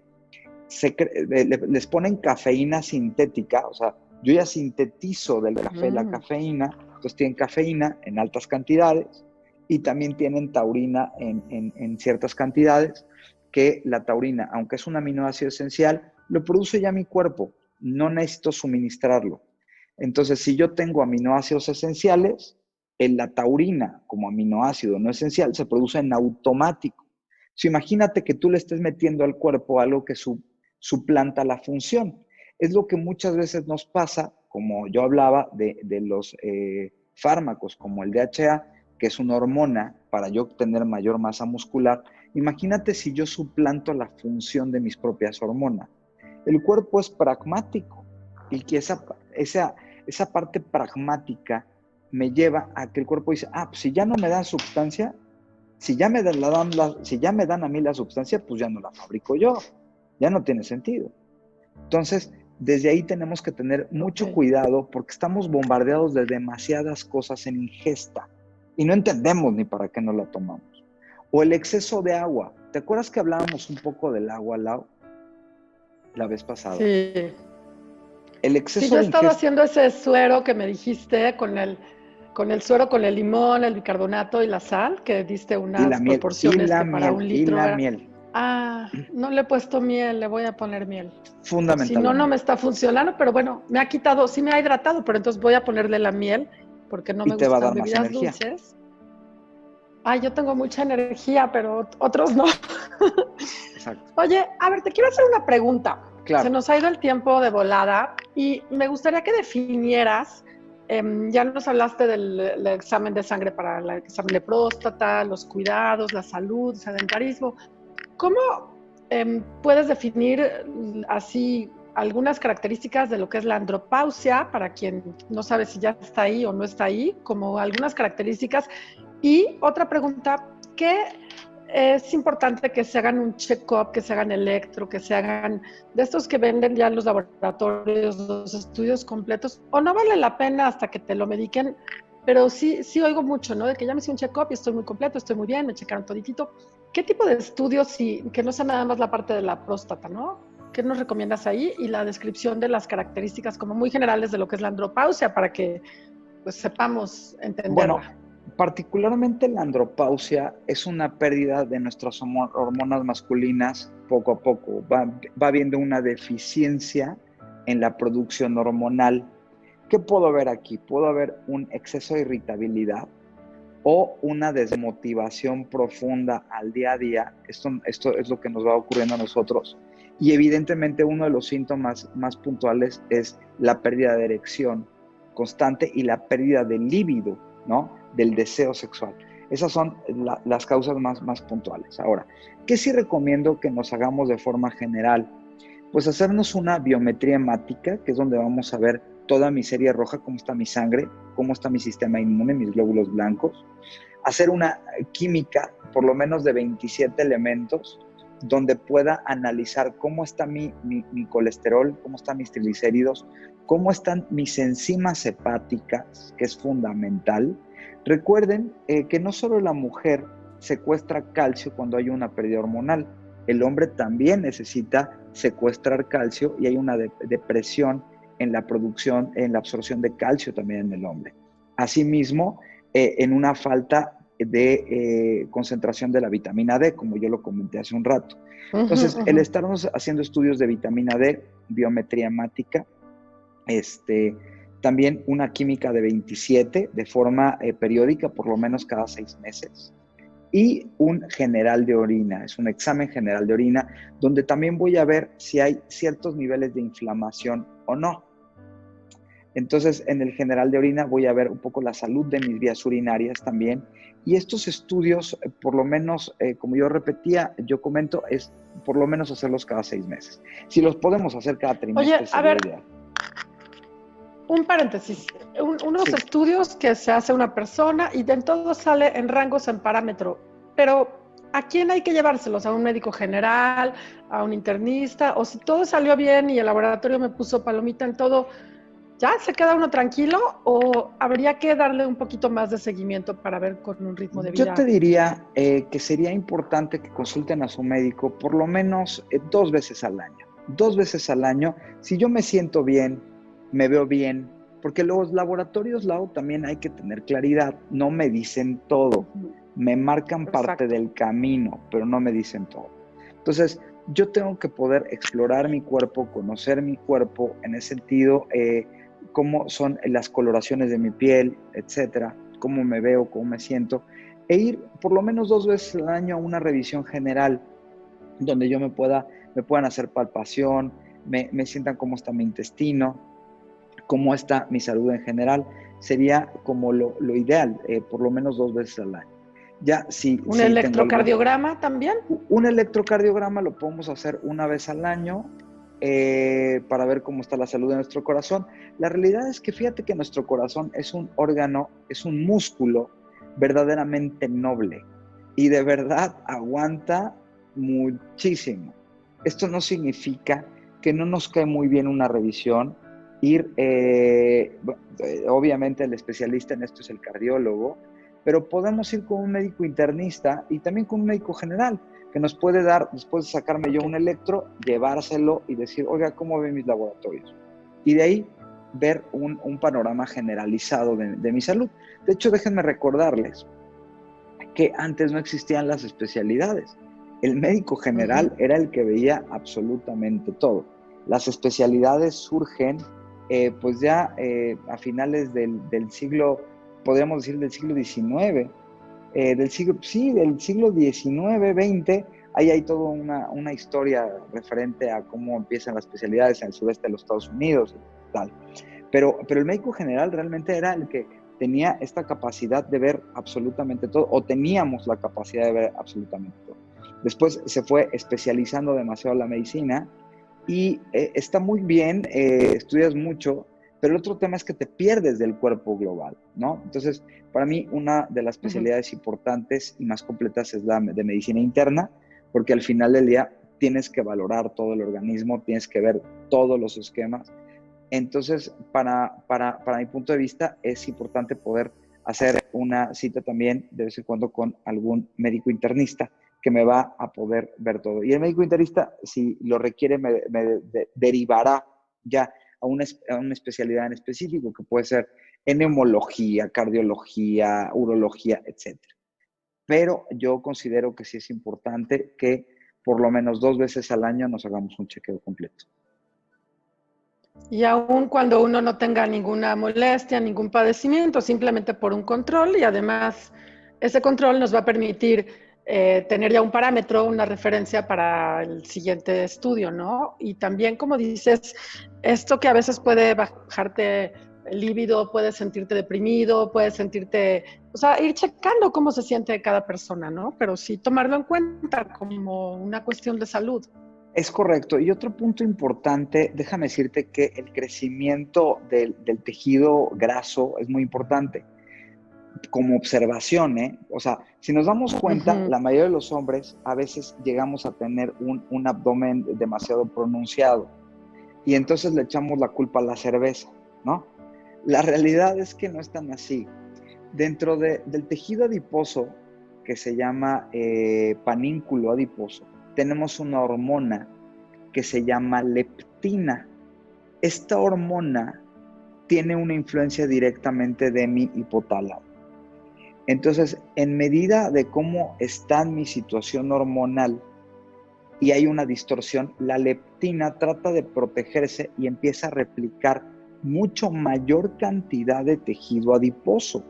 Les ponen cafeína sintética, o sea, yo ya sintetizo del café la cafeína, entonces tienen cafeína en altas cantidades y también tienen taurina en ciertas cantidades, que la taurina, aunque es un aminoácido esencial, lo produce ya mi cuerpo, no necesito suministrarlo. Entonces, si yo tengo aminoácidos esenciales, la taurina como aminoácido no esencial se produce en automático. Imagínate que tú le estés metiendo al cuerpo algo que suplanta la función. Es lo que muchas veces nos pasa, como yo hablaba de los fármacos como el DHA, que es una hormona para yo obtener mayor masa muscular. Imagínate si yo suplanto la función de mis propias hormonas. El cuerpo es pragmático y que esa parte pragmática me lleva a que el cuerpo dice, pues si ya no me dan sustancia, si ya me dan a mí la sustancia, pues ya no la fabrico yo. Ya no tiene sentido. Entonces, desde ahí tenemos que tener mucho cuidado porque estamos bombardeados de demasiadas cosas en ingesta y no entendemos ni para qué nos la tomamos. O el exceso de agua. ¿Te acuerdas que hablábamos un poco del agua, Lau, la vez pasada? Sí. El exceso sí, yo he de estado ingesta... haciendo ese suero que me dijiste con el suero, con el limón, el bicarbonato y la sal, que diste unas proporciones que para un litro. Y la miel. No le he puesto miel, le voy a poner miel. Fundamental. Si no, no me está funcionando, pero bueno, me ha quitado, sí me ha hidratado, pero entonces voy a ponerle la miel, porque no me gustan bebidas dulces. Yo tengo mucha energía, pero otros no. Exacto. Oye, a ver, te quiero hacer una pregunta. Claro. Se nos ha ido el tiempo de volada y me gustaría que definieras, ya nos hablaste del examen de sangre para el examen de próstata, los cuidados, la salud, sedentarismo. ¿Cómo puedes definir así algunas características de lo que es la andropausia, para quien no sabe si ya está ahí o no está ahí, como algunas características. Y otra pregunta, ¿qué es importante que se hagan un check-up, que se hagan electro, que se hagan de estos que venden ya en los laboratorios, los estudios completos, o no vale la pena hasta que te lo mediquen? Pero sí oigo mucho, ¿no? De que ya me hice un check-up y estoy muy completo, estoy muy bien, me checaron toditito. ¿Qué tipo de estudios, que no sea nada más la parte de la próstata, ¿no? ¿Qué nos recomiendas ahí? Y la descripción de las características como muy generales de lo que es la andropausia para que pues sepamos entenderla. Bueno, particularmente la andropausia es una pérdida de nuestras hormonas masculinas poco a poco. Va habiendo una deficiencia en la producción hormonal. ¿Qué puedo ver aquí? Puedo ver un exceso de irritabilidad o una desmotivación profunda al día a día. Esto es lo que nos va ocurriendo a nosotros. Y evidentemente uno de los síntomas más puntuales es la pérdida de erección constante y la pérdida del líbido, ¿no? Del deseo sexual. Esas son las causas más puntuales. Ahora, ¿qué sí recomiendo que nos hagamos de forma general? Pues hacernos una biometría hemática, que es donde vamos a ver toda mi serie roja, cómo está mi sangre, cómo está mi sistema inmune, mis glóbulos blancos. Hacer una química, por lo menos de 27 elementos, donde pueda analizar cómo está mi colesterol, cómo están mis triglicéridos, cómo están mis enzimas hepáticas, que es fundamental. Recuerden que no solo la mujer secuestra calcio cuando hay una pérdida hormonal, el hombre también necesita secuestrar calcio y hay una depresión en la producción, en la absorción de calcio también en el hombre. Asimismo, en una falta de concentración de la vitamina D, como yo lo comenté hace un rato. Entonces, el estarnos haciendo estudios de vitamina D, biometría hemática, también una química de 27 de forma periódica, por lo menos cada 6 meses, y un general de orina, es un examen general de orina, donde también voy a ver si hay ciertos niveles de inflamación o no. Entonces, en el general de orina voy a ver un poco la salud de mis vías urinarias también. Y estos estudios, por lo menos, como yo repetía, yo comento, es por lo menos hacerlos cada 6 meses. Si los podemos hacer cada trimestre, oye, a ver, ideal. Un paréntesis. Unos estudios que se hace una persona y de todo sale en rangos en parámetro. Pero, ¿a quién hay que llevárselos? ¿A un médico general? ¿A un internista? O si todo salió bien y el laboratorio me puso palomita en todo, ¿ya se queda uno tranquilo o habría que darle un poquito más de seguimiento para ver con un ritmo de vida? Yo te diría que sería importante que consulten a su médico por lo menos 2 veces al año. 2 veces al año. Si yo me siento bien, me veo bien, porque los laboratorios, Lau, también hay que tener claridad. No me dicen todo. Me marcan parte del camino, pero no me dicen todo. Entonces, yo tengo que poder explorar mi cuerpo, conocer mi cuerpo, en ese sentido, cómo son las coloraciones de mi piel, etcétera, cómo me veo, cómo me siento, e ir por lo menos 2 veces al año a una revisión general, donde yo me puedan hacer palpación, me sientan cómo está mi intestino, cómo está mi salud en general. Sería como lo ideal, por lo menos 2 veces al año. Ya, ¿Un electrocardiograma también? Un electrocardiograma lo podemos hacer 1 vez al año para ver cómo está la salud de nuestro corazón. La realidad es que fíjate que nuestro corazón es un órgano, es un músculo verdaderamente noble y de verdad aguanta muchísimo. Esto no significa que no nos cae muy bien una revisión, obviamente el especialista en esto es el cardiólogo, pero podemos ir con un médico internista y también con un médico general que nos puede dar, después de sacarme yo un electro, llevárselo y decir, oiga, ¿cómo ven mis laboratorios? Y de ahí ver un panorama generalizado de mi salud. De hecho, déjenme recordarles que antes no existían las especialidades. El médico general era el que veía absolutamente todo. Las especialidades surgen pues ya a finales del siglo, podríamos decir del siglo XIX, del siglo XIX, XX, ahí hay toda una historia referente a cómo empiezan las especialidades en el sureste de los Estados Unidos y tal. Pero el médico general realmente era el que tenía esta capacidad de ver absolutamente todo, o teníamos la capacidad de ver absolutamente todo. Después se fue especializando demasiado la medicina Y está muy bien, estudias mucho, pero el otro tema es que te pierdes del cuerpo global, ¿no? Entonces, para mí, una de las especialidades importantes y más completas es la de medicina interna, porque al final del día tienes que valorar todo el organismo, tienes que ver todos los esquemas. Entonces, para mi punto de vista, es importante poder hacer una cita también de vez en cuando con algún médico internista que me va a poder ver todo. Y el médico internista, si lo requiere, me derivará ya a una especialidad en específico, que puede ser en neumología, cardiología, urología, etc. Pero yo considero que sí es importante que por lo menos 2 veces al año nos hagamos un chequeo completo. Y aun cuando uno no tenga ninguna molestia, ningún padecimiento, simplemente por un control, y además ese control nos va a permitir tener ya un parámetro, una referencia para el siguiente estudio, ¿no? Y también, como dices, esto que a veces puede bajarte el líbido, puedes sentirte deprimido, puedes sentirte, o sea, ir checando cómo se siente cada persona, ¿no? Pero sí tomarlo en cuenta como una cuestión de salud. Es correcto. Y otro punto importante, déjame decirte que el crecimiento del tejido graso es muy importante. Como observación, ¿eh? O sea, si nos damos cuenta, la mayoría de los hombres a veces llegamos a tener un abdomen demasiado pronunciado y entonces le echamos la culpa a la cerveza, ¿no? La realidad es que no es tan así. Dentro del tejido adiposo, que se llama panínculo adiposo, tenemos una hormona que se llama leptina. Esta hormona tiene una influencia directamente de mi hipotálamo. Entonces, en medida de cómo está mi situación hormonal y hay una distorsión, la leptina trata de protegerse y empieza a replicar mucho mayor cantidad de tejido adiposo,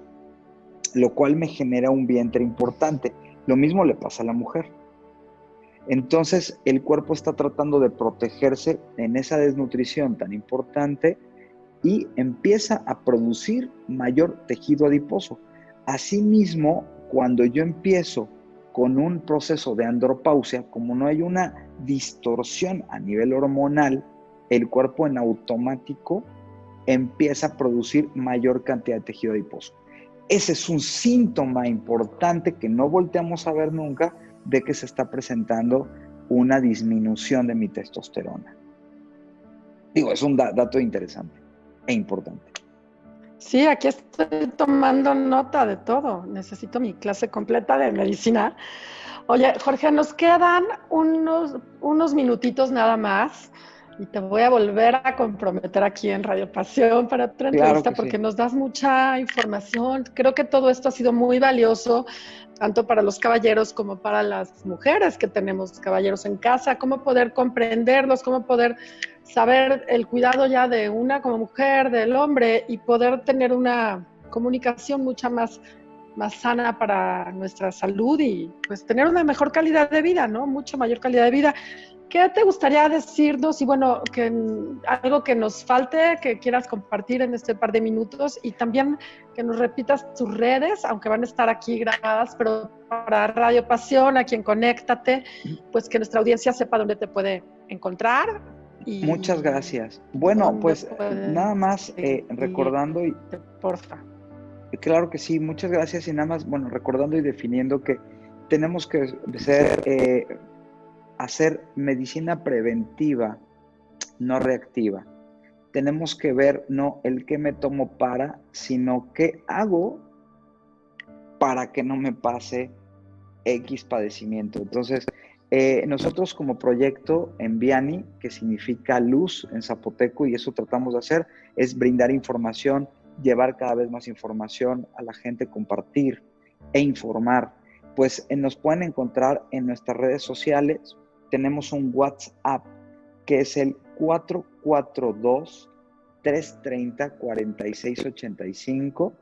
lo cual me genera un vientre importante. Lo mismo le pasa a la mujer. Entonces, el cuerpo está tratando de protegerse en esa desnutrición tan importante y empieza a producir mayor tejido adiposo. Asimismo, cuando yo empiezo con un proceso de andropausia, como no hay una distorsión a nivel hormonal, el cuerpo en automático empieza a producir mayor cantidad de tejido adiposo. Ese es un síntoma importante que no volteamos a ver nunca de que se está presentando una disminución de mi testosterona. Digo, es un dato interesante e importante. Sí, aquí estoy tomando nota de todo. Necesito mi clase completa de medicina. Oye, Jorge, nos quedan unos minutitos nada más y te voy a volver a comprometer aquí en Radio Pasión para otra entrevista porque nos das mucha información. Creo que todo esto ha sido muy valioso, tanto para los caballeros como para las mujeres que tenemos caballeros en casa, cómo poder comprenderlos, cómo poder saber el cuidado ya de una como mujer, del hombre, y poder tener una comunicación mucha más sana para nuestra salud y pues tener una mejor calidad de vida, ¿no? Mucho mayor calidad de vida. ¿Qué te gustaría decirnos? Y bueno, que algo que nos falte, que quieras compartir en este par de minutos, y también que nos repitas tus redes, aunque van a estar aquí grabadas, pero para Radio Pasión, aquí en Conéctate, pues que nuestra audiencia sepa dónde te puede encontrar. Y muchas gracias. Bueno, pues nada más recordando y... Porfa. Claro que sí, muchas gracias. Y nada más, bueno, recordando y definiendo que tenemos que hacer medicina preventiva, no reactiva. Tenemos que ver no el qué me tomo para, sino qué hago para que no me pase X padecimiento. Entonces, nosotros como proyecto en Viani, que significa luz en zapoteco, y eso tratamos de hacer, es brindar información, llevar cada vez más información a la gente, compartir e informar. Pues nos pueden encontrar en nuestras redes sociales. Tenemos un WhatsApp que es el 442-330-4685.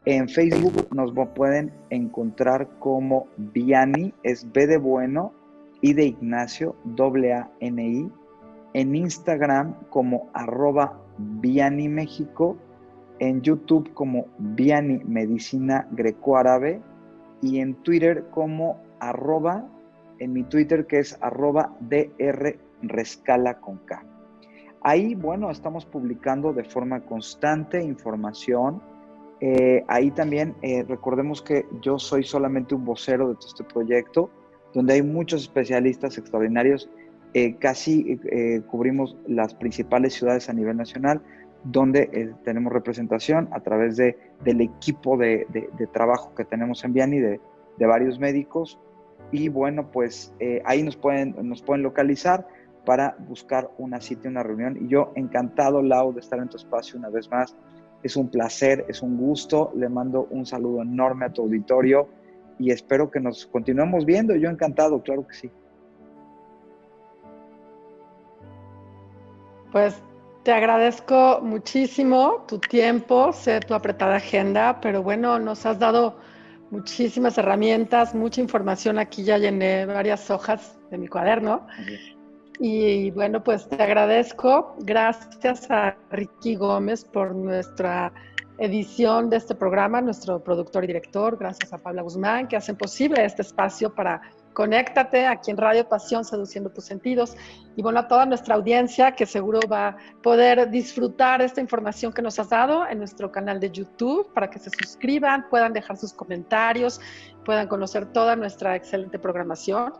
En Facebook nos pueden encontrar como Viani, es B de bueno, I de Ignacio, AANI. En Instagram como @Viani México. En YouTube como Viani Medicina Grecoárabe. Y en Twitter como @, en mi Twitter que es @DR Rescala con K. Ahí, bueno, estamos publicando de forma constante información. Ahí también recordemos que yo soy solamente un vocero de todo este proyecto, donde hay muchos especialistas extraordinarios. Casi cubrimos las principales ciudades a nivel nacional, donde tenemos representación a través del equipo de trabajo que tenemos en Vianney, de varios médicos. Y bueno, pues ahí nos pueden localizar para buscar una cita, una reunión. Y yo encantado, Lau, de estar en tu espacio una vez más. Es un placer, es un gusto. Le mando un saludo enorme a tu auditorio y espero que nos continuemos viendo. Yo encantado, claro que sí. Pues te agradezco muchísimo tu tiempo, sé tu apretada agenda, pero bueno, nos has dado muchísimas herramientas, mucha información. Aquí ya llené varias hojas de mi cuaderno. Y bueno, pues te agradezco. Gracias a Ricky Gómez por nuestra edición de este programa, nuestro productor y director. Gracias a Paula Guzmán, que hacen posible este espacio para Conéctate aquí en Radio Pasión, seduciendo tus sentidos. Y bueno, a toda nuestra audiencia que seguro va a poder disfrutar esta información que nos has dado en nuestro canal de YouTube para que se suscriban, puedan dejar sus comentarios, puedan conocer toda nuestra excelente programación.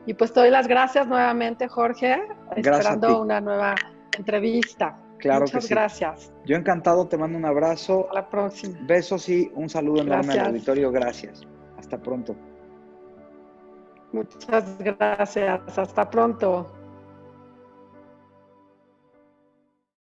Y pues te doy las gracias nuevamente, Jorge, esperando una nueva entrevista. Claro Muchas que sí. Gracias. Yo encantado, te mando un abrazo. Hasta la próxima. Besos y un saludo enorme al auditorio. Gracias. Hasta pronto. Muchas gracias. Hasta pronto.